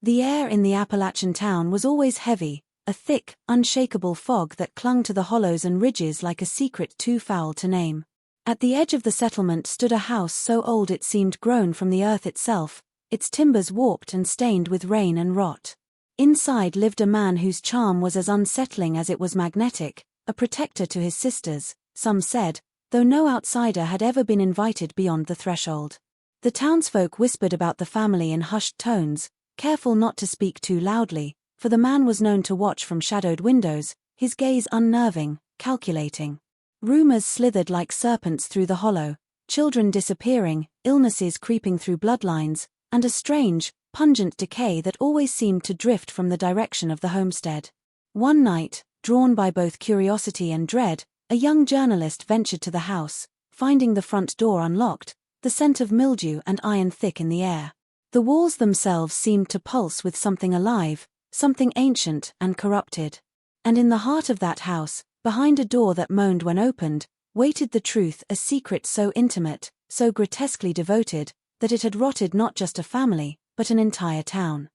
The air in the Appalachian town was always heavy, a thick, unshakable fog that clung to the hollows and ridges like a secret too foul to name. At the edge of the settlement stood a house so old it seemed grown from the earth itself, its timbers warped and stained with rain and rot. Inside lived a man whose charm was as unsettling as it was magnetic, a protector to his sisters, some said, though no outsider had ever been invited beyond the threshold. The townsfolk whispered about the family in hushed tones, careful not to speak too loudly, for the man was known to watch from shadowed windows, his gaze unnerving, calculating. Rumors slithered like serpents through the hollow, children disappearing, illnesses creeping through bloodlines, and a strange, pungent decay that always seemed to drift from the direction of the homestead. One night, drawn by both curiosity and dread, a young journalist ventured to the house, finding the front door unlocked, the scent of mildew and iron thick in the air. The walls themselves seemed to pulse with something alive, something ancient and corrupted. And in the heart of that house, behind a door that moaned when opened, waited the truth, a secret so intimate, so grotesquely devoted, that it had rotted not just a family, but an entire town.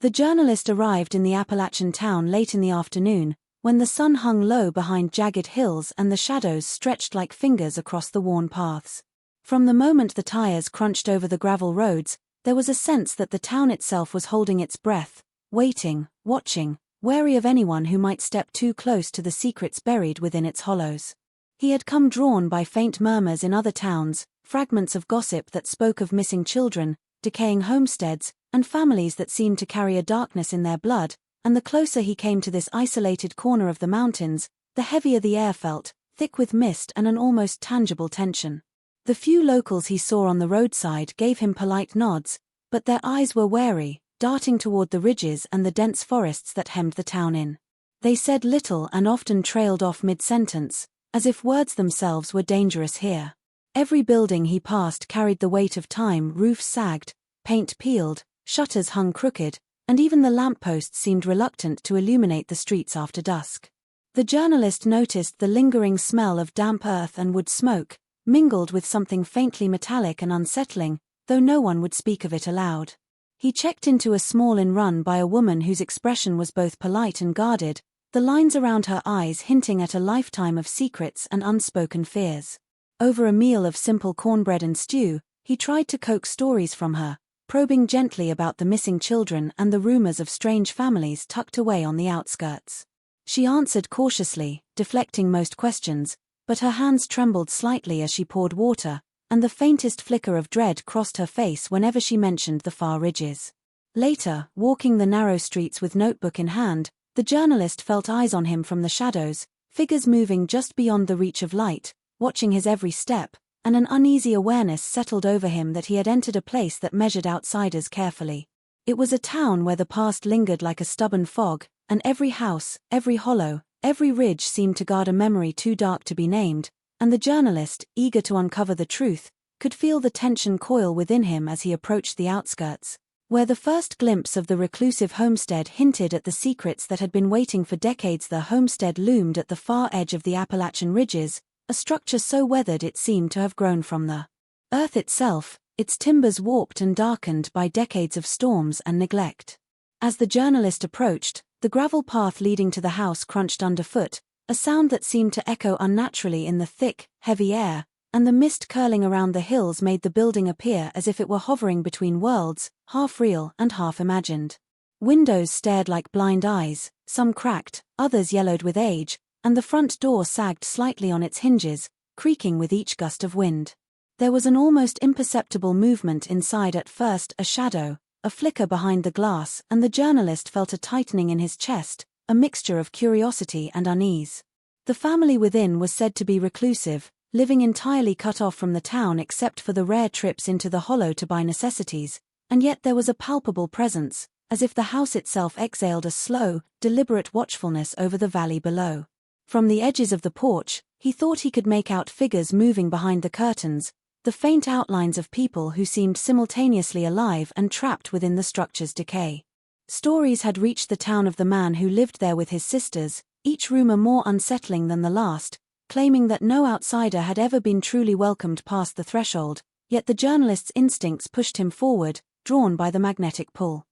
The journalist arrived in the Appalachian town late in the afternoon, when the sun hung low behind jagged hills and the shadows stretched like fingers across the worn paths. From the moment the tires crunched over the gravel roads, there was a sense that the town itself was holding its breath, waiting, watching, wary of anyone who might step too close to the secrets buried within its hollows. He had come drawn by faint murmurs in other towns, fragments of gossip that spoke of missing children, decaying homesteads, and families that seemed to carry a darkness in their blood, and the closer he came to this isolated corner of the mountains, the heavier the air felt, thick with mist and an almost tangible tension. The few locals he saw on the roadside gave him polite nods, but their eyes were wary, darting toward the ridges and the dense forests that hemmed the town in. They said little and often trailed off mid-sentence, as if words themselves were dangerous here. Every building he passed carried the weight of time, roofs sagged, paint peeled, shutters hung crooked, and even the lampposts seemed reluctant to illuminate the streets after dusk. The journalist noticed the lingering smell of damp earth and wood smoke, mingled with something faintly metallic and unsettling, though no one would speak of it aloud. He checked into a small inn run by a woman whose expression was both polite and guarded, the lines around her eyes hinting at a lifetime of secrets and unspoken fears. Over a meal of simple cornbread and stew, he tried to coax stories from her, probing gently about the missing children and the rumors of strange families tucked away on the outskirts. She answered cautiously, deflecting most questions, but her hands trembled slightly as she poured water, and the faintest flicker of dread crossed her face whenever she mentioned the far ridges. Later, walking the narrow streets with notebook in hand, the journalist felt eyes on him from the shadows, figures moving just beyond the reach of light, watching his every step, and an uneasy awareness settled over him that he had entered a place that measured outsiders carefully. It was a town where the past lingered like a stubborn fog, and every house, every hollow, every ridge seemed to guard a memory too dark to be named, and the journalist, eager to uncover the truth, could feel the tension coil within him as he approached the outskirts, where the first glimpse of the reclusive homestead hinted at the secrets that had been waiting for decades. The homestead loomed at the far edge of the Appalachian ridges, a structure so weathered it seemed to have grown from the earth itself, its timbers warped and darkened by decades of storms and neglect. As the journalist approached, the gravel path leading to the house crunched underfoot, a sound that seemed to echo unnaturally in the thick, heavy air, and the mist curling around the hills made the building appear as if it were hovering between worlds, half real and half imagined. Windows stared like blind eyes, some cracked, others yellowed with age, and the front door sagged slightly on its hinges, creaking with each gust of wind. There was an almost imperceptible movement inside at first, a shadow, a flicker behind the glass, and the journalist felt a tightening in his chest, a mixture of curiosity and unease. The family within was said to be reclusive, living entirely cut off from the town except for the rare trips into the hollow to buy necessities, and yet there was a palpable presence, as if the house itself exhaled a slow, deliberate watchfulness over the valley below. From the edges of the porch, he thought he could make out figures moving behind the curtains, the faint outlines of people who seemed simultaneously alive and trapped within the structure's decay. Stories had reached the town of the man who lived there with his sisters, each rumor more unsettling than the last, claiming that no outsider had ever been truly welcomed past the threshold, yet the journalist's instincts pushed him forward, drawn by the magnetic pull.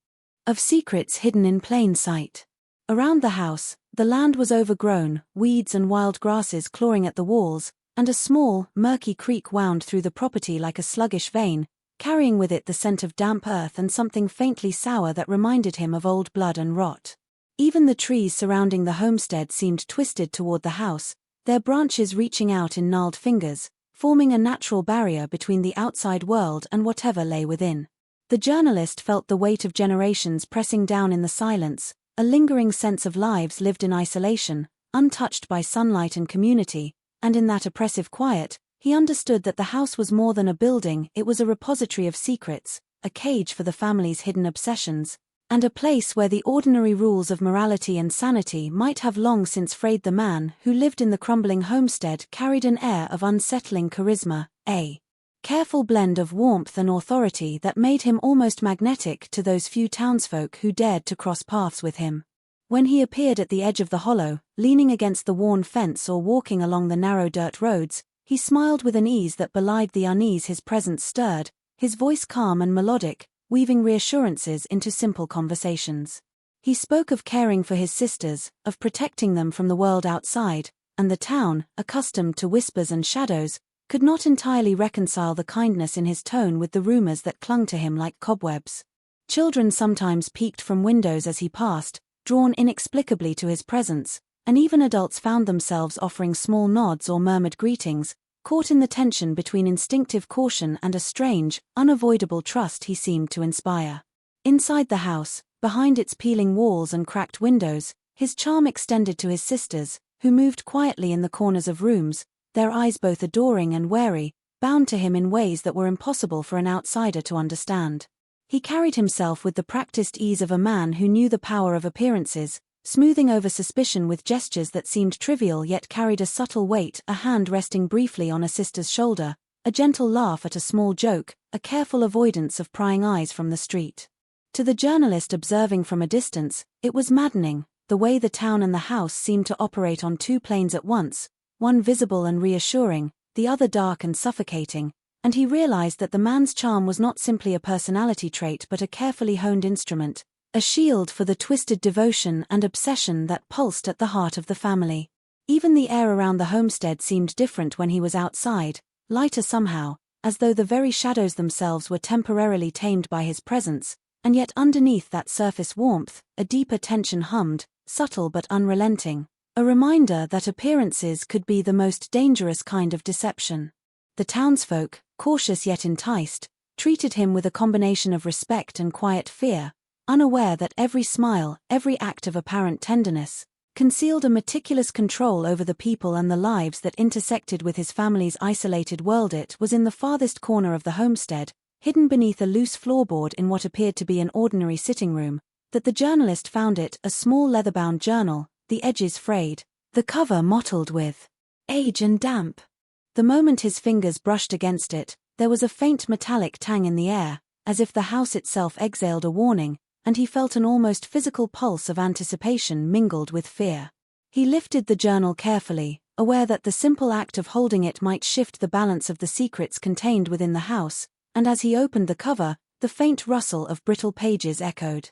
of secrets hidden in plain sight. Around the house, the land was overgrown, weeds and wild grasses clawing at the walls, and a small, murky creek wound through the property like a sluggish vein, carrying with it the scent of damp earth and something faintly sour that reminded him of old blood and rot. Even the trees surrounding the homestead seemed twisted toward the house, their branches reaching out in gnarled fingers, forming a natural barrier between the outside world and whatever lay within. The journalist felt the weight of generations pressing down in the silence, a lingering sense of lives lived in isolation, untouched by sunlight and community, and in that oppressive quiet, he understood that the house was more than a building. It was a repository of secrets, a cage for the family's hidden obsessions, and a place where the ordinary rules of morality and sanity might have long since frayed. The man who lived in the crumbling homestead carried an air of unsettling charisma, a careful blend of warmth and authority that made him almost magnetic to those few townsfolk who dared to cross paths with him. When he appeared at the edge of the hollow, leaning against the worn fence or walking along the narrow dirt roads, he smiled with an ease that belied the unease his presence stirred, his voice calm and melodic, weaving reassurances into simple conversations. He spoke of caring for his sisters, of protecting them from the world outside, and the town, accustomed to whispers and shadows, could not entirely reconcile the kindness in his tone with the rumors that clung to him like cobwebs. Children sometimes peeked from windows as he passed, drawn inexplicably to his presence, and even adults found themselves offering small nods or murmured greetings, caught in the tension between instinctive caution and a strange, unavoidable trust he seemed to inspire. Inside the house, behind its peeling walls and cracked windows, his charm extended to his sisters, who moved quietly in the corners of rooms, their eyes both adoring and wary, bound to him in ways that were impossible for an outsider to understand. He carried himself with the practiced ease of a man who knew the power of appearances, smoothing over suspicion with gestures that seemed trivial yet carried a subtle weight, a hand resting briefly on a sister's shoulder, a gentle laugh at a small joke, a careful avoidance of prying eyes from the street. To the journalist observing from a distance, it was maddening, the way the town and the house seemed to operate on two planes at once, one visible and reassuring, the other dark and suffocating, and he realized that the man's charm was not simply a personality trait but a carefully honed instrument, a shield for the twisted devotion and obsession that pulsed at the heart of the family. Even the air around the homestead seemed different when he was outside, lighter somehow, as though the very shadows themselves were temporarily tamed by his presence, and yet underneath that surface warmth, a deeper tension hummed, subtle but unrelenting, a reminder that appearances could be the most dangerous kind of deception. The townsfolk, cautious yet enticed, treated him with a combination of respect and quiet fear, unaware that every smile, every act of apparent tenderness, concealed a meticulous control over the people and the lives that intersected with his family's isolated world. It was in the farthest corner of the homestead, hidden beneath a loose floorboard in what appeared to be an ordinary sitting room, that the journalist found it, a small leather-bound journal, the edges frayed, the cover mottled with age and damp. The moment his fingers brushed against it, there was a faint metallic tang in the air, as if the house itself exhaled a warning, and he felt an almost physical pulse of anticipation mingled with fear. He lifted the journal carefully, aware that the simple act of holding it might shift the balance of the secrets contained within the house, and as he opened the cover, the faint rustle of brittle pages echoed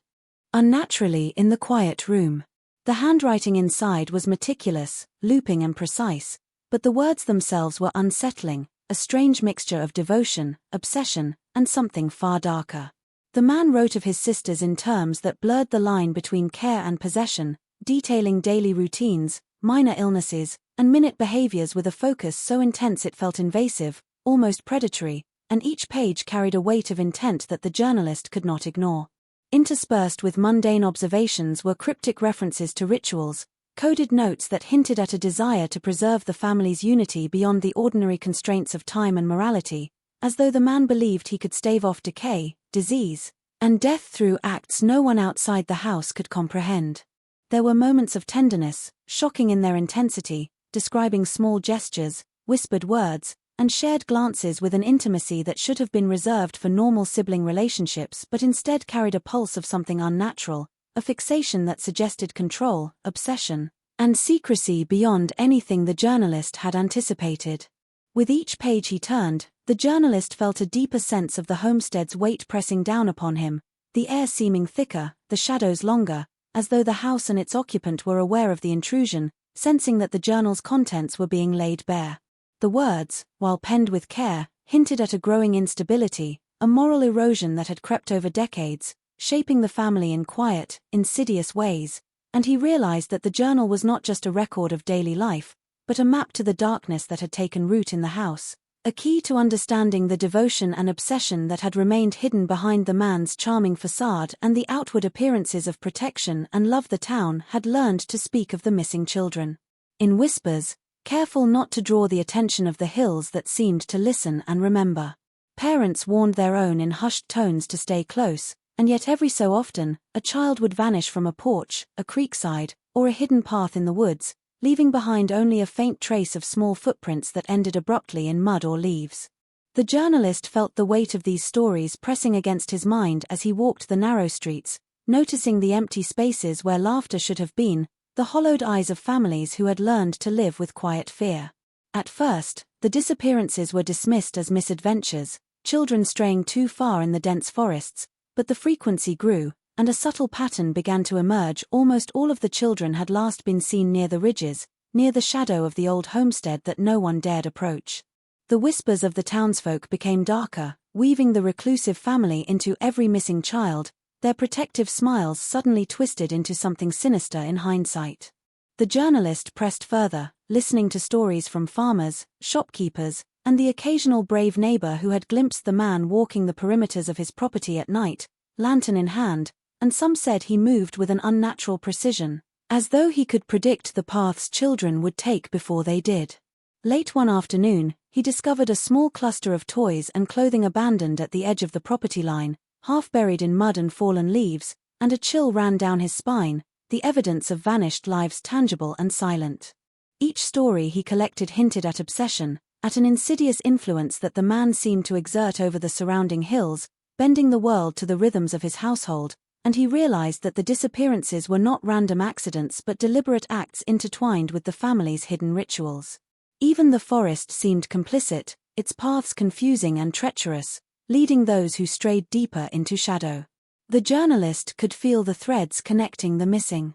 unnaturally in the quiet room. The handwriting inside was meticulous, looping and precise, but the words themselves were unsettling, a strange mixture of devotion, obsession, and something far darker. The man wrote of his sisters in terms that blurred the line between care and possession, detailing daily routines, minor illnesses, and minute behaviors with a focus so intense it felt invasive, almost predatory, and each page carried a weight of intent that the journalist could not ignore. Interspersed with mundane observations were cryptic references to rituals, coded notes that hinted at a desire to preserve the family's unity beyond the ordinary constraints of time and morality, as though the man believed he could stave off decay, disease, and death through acts no one outside the house could comprehend. There were moments of tenderness, shocking in their intensity, describing small gestures, whispered words, and shared glances with an intimacy that should have been reserved for normal sibling relationships but instead carried a pulse of something unnatural, a fixation that suggested control, obsession, and secrecy beyond anything the journalist had anticipated. With each page he turned, the journalist felt a deeper sense of the homestead's weight pressing down upon him, the air seeming thicker, the shadows longer, as though the house and its occupant were aware of the intrusion, sensing that the journal's contents were being laid bare. The words, while penned with care, hinted at a growing instability, a moral erosion that had crept over decades, shaping the family in quiet, insidious ways, and he realized that the journal was not just a record of daily life, but a map to the darkness that had taken root in the house, a key to understanding the devotion and obsession that had remained hidden behind the man's charming facade and the outward appearances of protection and love. The town had learned to speak of the missing children in whispers, careful not to draw the attention of the hills that seemed to listen and remember. Parents warned their own in hushed tones to stay close, and yet every so often, a child would vanish from a porch, a creekside, or a hidden path in the woods, leaving behind only a faint trace of small footprints that ended abruptly in mud or leaves. The journalist felt the weight of these stories pressing against his mind as he walked the narrow streets, noticing the empty spaces where laughter should have been, the hollowed eyes of families who had learned to live with quiet fear. At first, the disappearances were dismissed as misadventures, children straying too far in the dense forests, but the frequency grew, and a subtle pattern began to emerge. Almost all of the children had last been seen near the ridges, near the shadow of the old homestead that no one dared approach. The whispers of the townsfolk became darker, weaving the reclusive family into every missing child, their protective smiles suddenly twisted into something sinister in hindsight. The journalist pressed further, listening to stories from farmers, shopkeepers, and the occasional brave neighbor who had glimpsed the man walking the perimeters of his property at night, lantern in hand, and some said he moved with an unnatural precision, as though he could predict the paths children would take before they did. Late one afternoon, he discovered a small cluster of toys and clothing abandoned at the edge of the property line, half buried in mud and fallen leaves, and a chill ran down his spine, the evidence of vanished lives tangible and silent. Each story he collected hinted at obsession, at an insidious influence that the man seemed to exert over the surrounding hills, bending the world to the rhythms of his household, and he realized that the disappearances were not random accidents but deliberate acts intertwined with the family's hidden rituals. Even the forest seemed complicit, its paths confusing and treacherous, leading those who strayed deeper into shadow. The journalist could feel the threads connecting the missing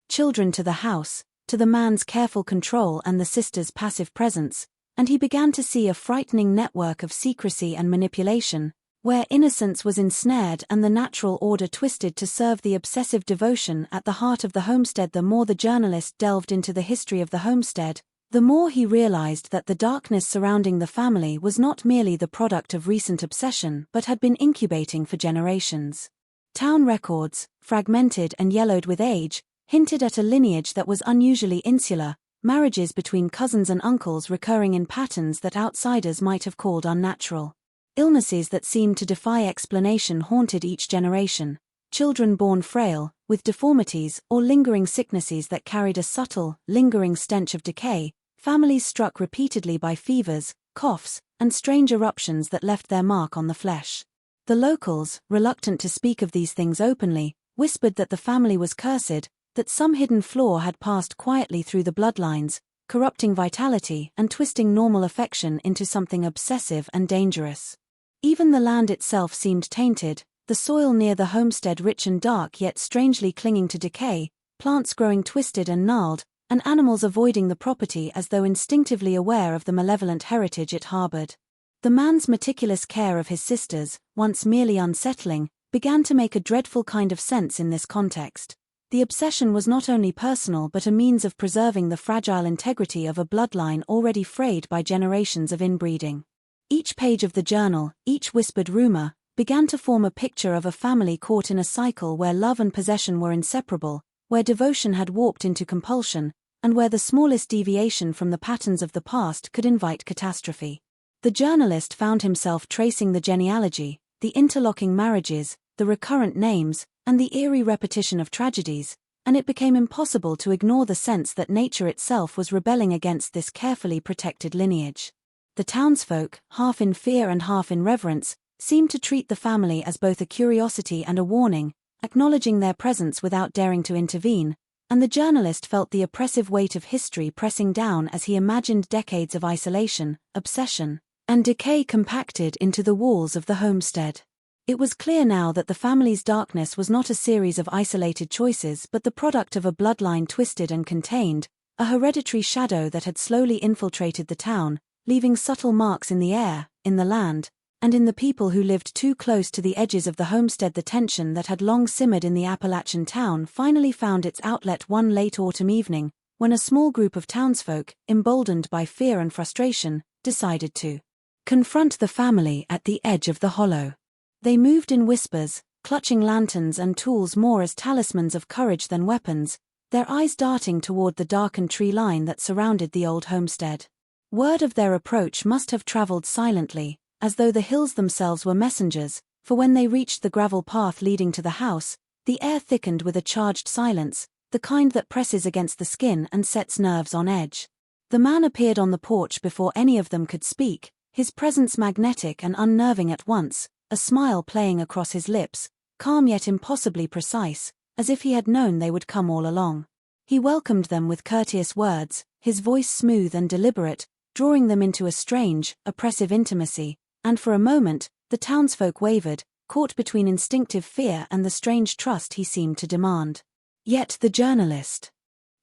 children to the house, to the man's careful control and the sister's passive presence, and he began to see a frightening network of secrecy and manipulation, where innocence was ensnared and the natural order twisted to serve the obsessive devotion at the heart of the homestead. The more the journalist delved into the history of the homestead, the more he realized that the darkness surrounding the family was not merely the product of recent obsession but had been incubating for generations. Town records, fragmented and yellowed with age, hinted at a lineage that was unusually insular, marriages between cousins and uncles recurring in patterns that outsiders might have called unnatural. Illnesses that seemed to defy explanation haunted each generation, children born frail, with deformities or lingering sicknesses that carried a subtle, lingering stench of decay, families struck repeatedly by fevers, coughs, and strange eruptions that left their mark on the flesh. The locals, reluctant to speak of these things openly, whispered that the family was cursed, that some hidden flaw had passed quietly through the bloodlines, corrupting vitality and twisting normal affection into something obsessive and dangerous. Even the land itself seemed tainted, the soil near the homestead rich and dark yet strangely clinging to decay, plants growing twisted and gnarled, and animals avoiding the property as though instinctively aware of the malevolent heritage it harbored. The man's meticulous care of his sisters, once merely unsettling, began to make a dreadful kind of sense in this context. The obsession was not only personal but a means of preserving the fragile integrity of a bloodline already frayed by generations of inbreeding. Each page of the journal, each whispered rumor, began to form a picture of a family caught in a cycle where love and possession were inseparable, where devotion had warped into compulsion, and where the smallest deviation from the patterns of the past could invite catastrophe. The journalist found himself tracing the genealogy, the interlocking marriages, the recurrent names, and the eerie repetition of tragedies, and it became impossible to ignore the sense that nature itself was rebelling against this carefully protected lineage. The townsfolk, half in fear and half in reverence, seemed to treat the family as both a curiosity and a warning, acknowledging their presence without daring to intervene, and the journalist felt the oppressive weight of history pressing down as he imagined decades of isolation, obsession, and decay compacted into the walls of the homestead. It was clear now that the family's darkness was not a series of isolated choices but the product of a bloodline twisted and contained, a hereditary shadow that had slowly infiltrated the town, leaving subtle marks in the air, in the land, and in the people who lived too close to the edges of the homestead. The tension that had long simmered in the Appalachian town finally found its outlet one late autumn evening, when a small group of townsfolk, emboldened by fear and frustration, decided to confront the family at the edge of the hollow. They moved in whispers, clutching lanterns and tools more as talismans of courage than weapons, their eyes darting toward the darkened tree line that surrounded the old homestead. Word of their approach must have traveled silently, as though the hills themselves were messengers, for when they reached the gravel path leading to the house, the air thickened with a charged silence, the kind that presses against the skin and sets nerves on edge. The man appeared on the porch before any of them could speak, his presence magnetic and unnerving at once, a smile playing across his lips, calm yet impossibly precise, as if he had known they would come all along. He welcomed them with courteous words, his voice smooth and deliberate, drawing them into a strange, oppressive intimacy, and for a moment, the townsfolk wavered, caught between instinctive fear and the strange trust he seemed to demand. Yet the journalist,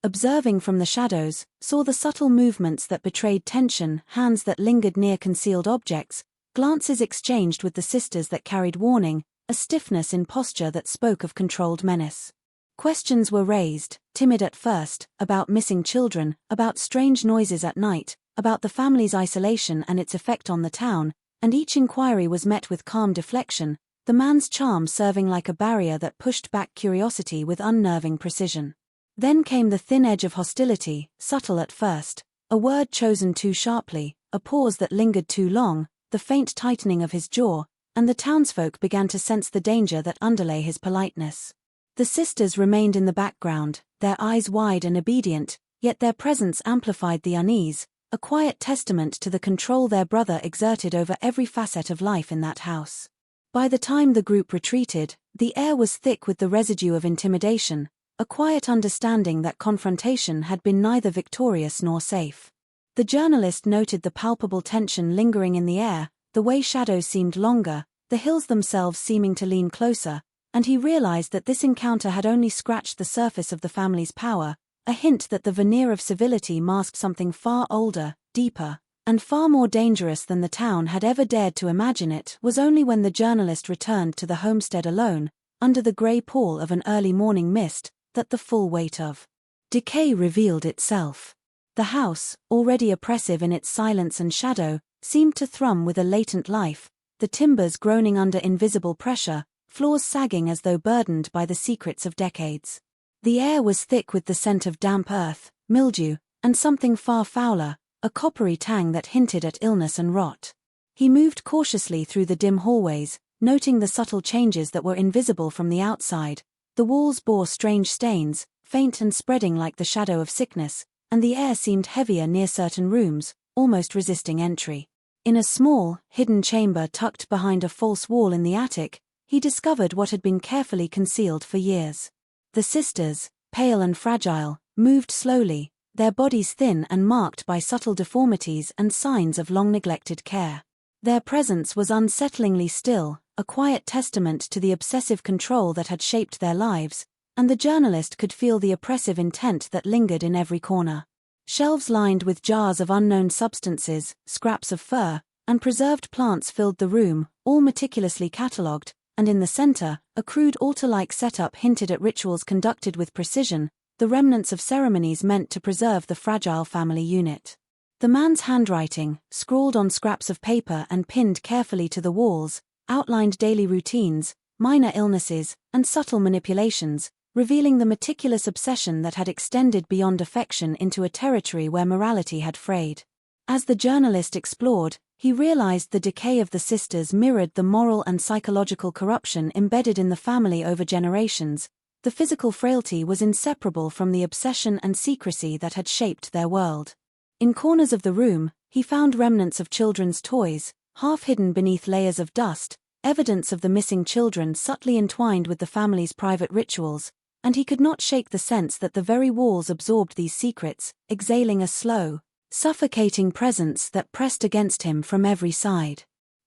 observing from the shadows, saw the subtle movements that betrayed tension, hands that lingered near concealed objects, glances exchanged with the sisters that carried warning, a stiffness in posture that spoke of controlled menace. Questions were raised, timid at first, about missing children, about strange noises at night, about the family's isolation and its effect on the town, and each inquiry was met with calm deflection, the man's charm serving like a barrier that pushed back curiosity with unnerving precision. Then came the thin edge of hostility, subtle at first, a word chosen too sharply, a pause that lingered too long, the faint tightening of his jaw, and the townsfolk began to sense the danger that underlay his politeness. The sisters remained in the background, their eyes wide and obedient, yet their presence amplified the unease, a quiet testament to the control their brother exerted over every facet of life in that house. By the time the group retreated, the air was thick with the residue of intimidation, a quiet understanding that confrontation had been neither victorious nor safe. The journalist noted the palpable tension lingering in the air, the way shadows seemed longer, the hills themselves seeming to lean closer, and he realized that this encounter had only scratched the surface of the family's power, a hint that the veneer of civility masked something far older, deeper, and far more dangerous than the town had ever dared to imagine. It was only when the journalist returned to the homestead alone, under the grey pall of an early morning mist, that the full weight of decay revealed itself. The house, already oppressive in its silence and shadow, seemed to thrum with a latent life, the timbers groaning under invisible pressure, floors sagging as though burdened by the secrets of decades. The air was thick with the scent of damp earth, mildew, and something far fouler, a coppery tang that hinted at illness and rot. He moved cautiously through the dim hallways, noting the subtle changes that were invisible from the outside. The walls bore strange stains, faint and spreading like the shadow of sickness, and the air seemed heavier near certain rooms, almost resisting entry. In a small, hidden chamber tucked behind a false wall in the attic, he discovered what had been carefully concealed for years. The sisters, pale and fragile, moved slowly, their bodies thin and marked by subtle deformities and signs of long-neglected care. Their presence was unsettlingly still, a quiet testament to the obsessive control that had shaped their lives, and the journalist could feel the oppressive intent that lingered in every corner. Shelves lined with jars of unknown substances, scraps of fur, and preserved plants filled the room, all meticulously catalogued, and in the center, a crude altar-like setup hinted at rituals conducted with precision, the remnants of ceremonies meant to preserve the fragile family unit. The man's handwriting, scrawled on scraps of paper and pinned carefully to the walls, outlined daily routines, minor illnesses, and subtle manipulations, revealing the meticulous obsession that had extended beyond affection into a territory where morality had frayed. As the journalist explored, he realized the decay of the sisters mirrored the moral and psychological corruption embedded in the family over generations. The physical frailty was inseparable from the obsession and secrecy that had shaped their world. In corners of the room, he found remnants of children's toys, half hidden beneath layers of dust, evidence of the missing children subtly entwined with the family's private rituals, and he could not shake the sense that the very walls absorbed these secrets, exhaling a slow, suffocating presence that pressed against him from every side.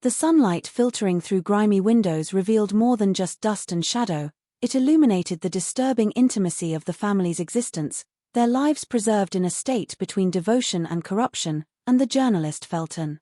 The sunlight filtering through grimy windows revealed more than just dust and shadow. It illuminated the disturbing intimacy of the family's existence, their lives preserved in a state between devotion and corruption, and the journalist felt an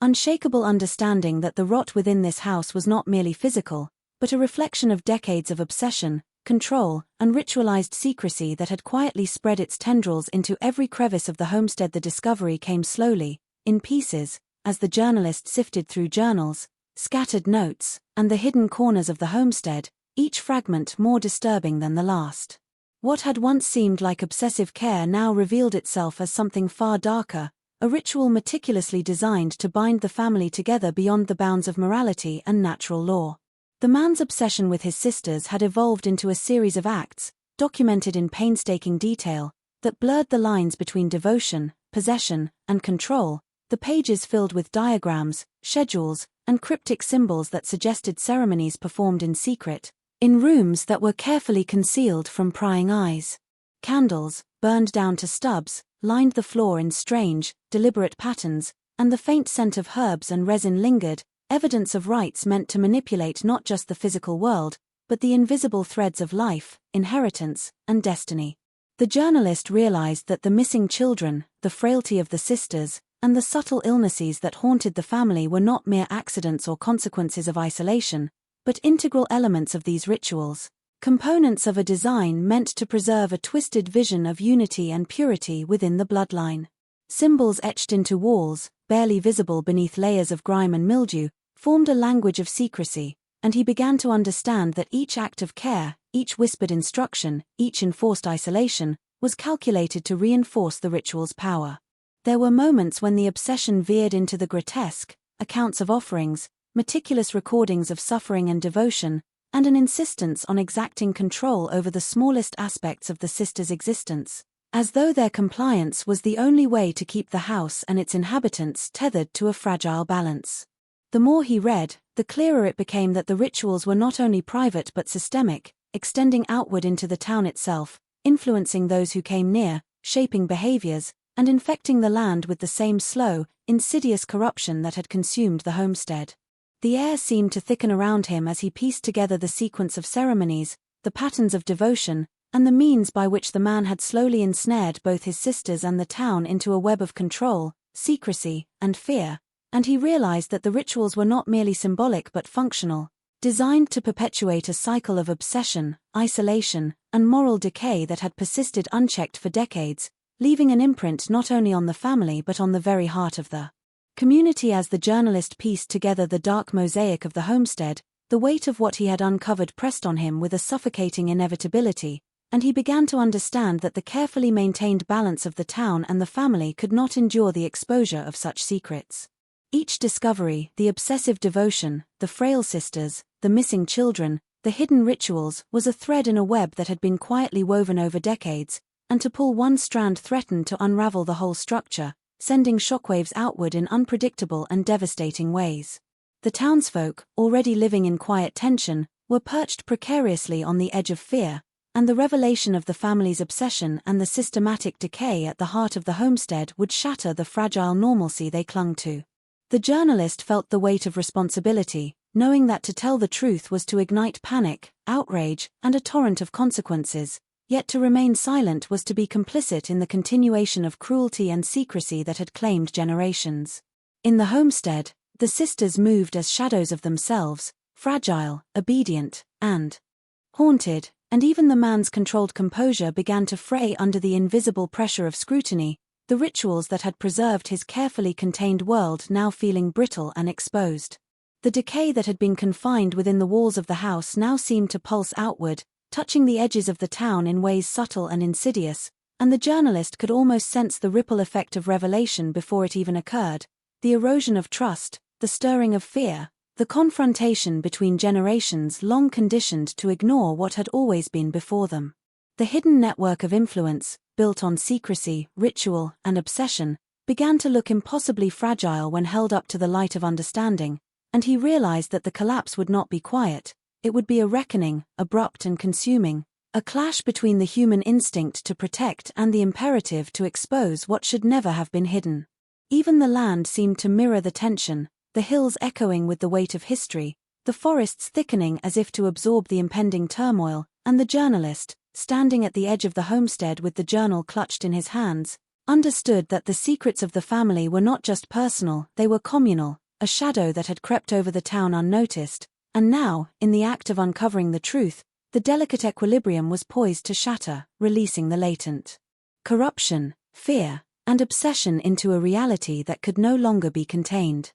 unshakable understanding that the rot within this house was not merely physical, but a reflection of decades of obsession, control, and ritualized secrecy that had quietly spread its tendrils into every crevice of the homestead. The discovery came slowly, in pieces, as the journalist sifted through journals, scattered notes, and the hidden corners of the homestead, each fragment more disturbing than the last. What had once seemed like obsessive care now revealed itself as something far darker, a ritual meticulously designed to bind the family together beyond the bounds of morality and natural law. The man's obsession with his sisters had evolved into a series of acts, documented in painstaking detail, that blurred the lines between devotion, possession, and control, the pages filled with diagrams, schedules, and cryptic symbols that suggested ceremonies performed in secret, in rooms that were carefully concealed from prying eyes. Candles, burned down to stubs, lined the floor in strange, deliberate patterns, and the faint scent of herbs and resin lingered, evidence of rites meant to manipulate not just the physical world, but the invisible threads of life, inheritance, and destiny. The journalist realized that the missing children, the frailty of the sisters, and the subtle illnesses that haunted the family were not mere accidents or consequences of isolation, but integral elements of these rituals, components of a design meant to preserve a twisted vision of unity and purity within the bloodline. Symbols etched into walls, barely visible beneath layers of grime and mildew, formed a language of secrecy, and he began to understand that each act of care, each whispered instruction, each enforced isolation, was calculated to reinforce the ritual's power. There were moments when the obsession veered into the grotesque, accounts of offerings, meticulous recordings of suffering and devotion, and an insistence on exacting control over the smallest aspects of the sisters' existence, as though their compliance was the only way to keep the house and its inhabitants tethered to a fragile balance. The more he read, the clearer it became that the rituals were not only private but systemic, extending outward into the town itself, influencing those who came near, shaping behaviors, and infecting the land with the same slow, insidious corruption that had consumed the homestead. The air seemed to thicken around him as he pieced together the sequence of ceremonies, the patterns of devotion, and the means by which the man had slowly ensnared both his sisters and the town into a web of control, secrecy, and fear, and he realized that the rituals were not merely symbolic but functional, designed to perpetuate a cycle of obsession, isolation, and moral decay that had persisted unchecked for decades, leaving an imprint not only on the family but on the very heart of the community. As the journalist pieced together the dark mosaic of the homestead, the weight of what he had uncovered pressed on him with a suffocating inevitability, and he began to understand that the carefully maintained balance of the town and the family could not endure the exposure of such secrets. Each discovery, the obsessive devotion, the frail sisters, the missing children, the hidden rituals, was a thread in a web that had been quietly woven over decades, and to pull one strand threatened to unravel the whole structure, sending shockwaves outward in unpredictable and devastating ways. The townsfolk, already living in quiet tension, were perched precariously on the edge of fear, and the revelation of the family's obsession and the systematic decay at the heart of the homestead would shatter the fragile normalcy they clung to. The journalist felt the weight of responsibility, knowing that to tell the truth was to ignite panic, outrage, and a torrent of consequences. Yet to remain silent was to be complicit in the continuation of cruelty and secrecy that had claimed generations. In the homestead, the sisters moved as shadows of themselves, fragile, obedient, and haunted, and even the man's controlled composure began to fray under the invisible pressure of scrutiny, the rituals that had preserved his carefully contained world now feeling brittle and exposed. The decay that had been confined within the walls of the house now seemed to pulse outward, touching the edges of the town in ways subtle and insidious, and the journalist could almost sense the ripple effect of revelation before it even occurred, the erosion of trust, the stirring of fear, the confrontation between generations long conditioned to ignore what had always been before them. The hidden network of influence, built on secrecy, ritual, and obsession, began to look impossibly fragile when held up to the light of understanding, and he realized that the collapse would not be quiet. It would be a reckoning, abrupt and consuming, a clash between the human instinct to protect and the imperative to expose what should never have been hidden. Even the land seemed to mirror the tension, the hills echoing with the weight of history, the forests thickening as if to absorb the impending turmoil, and the journalist, standing at the edge of the homestead with the journal clutched in his hands, understood that the secrets of the family were not just personal, they were communal, a shadow that had crept over the town unnoticed, and now, in the act of uncovering the truth, the delicate equilibrium was poised to shatter, releasing the latent corruption, fear, and obsession into a reality that could no longer be contained.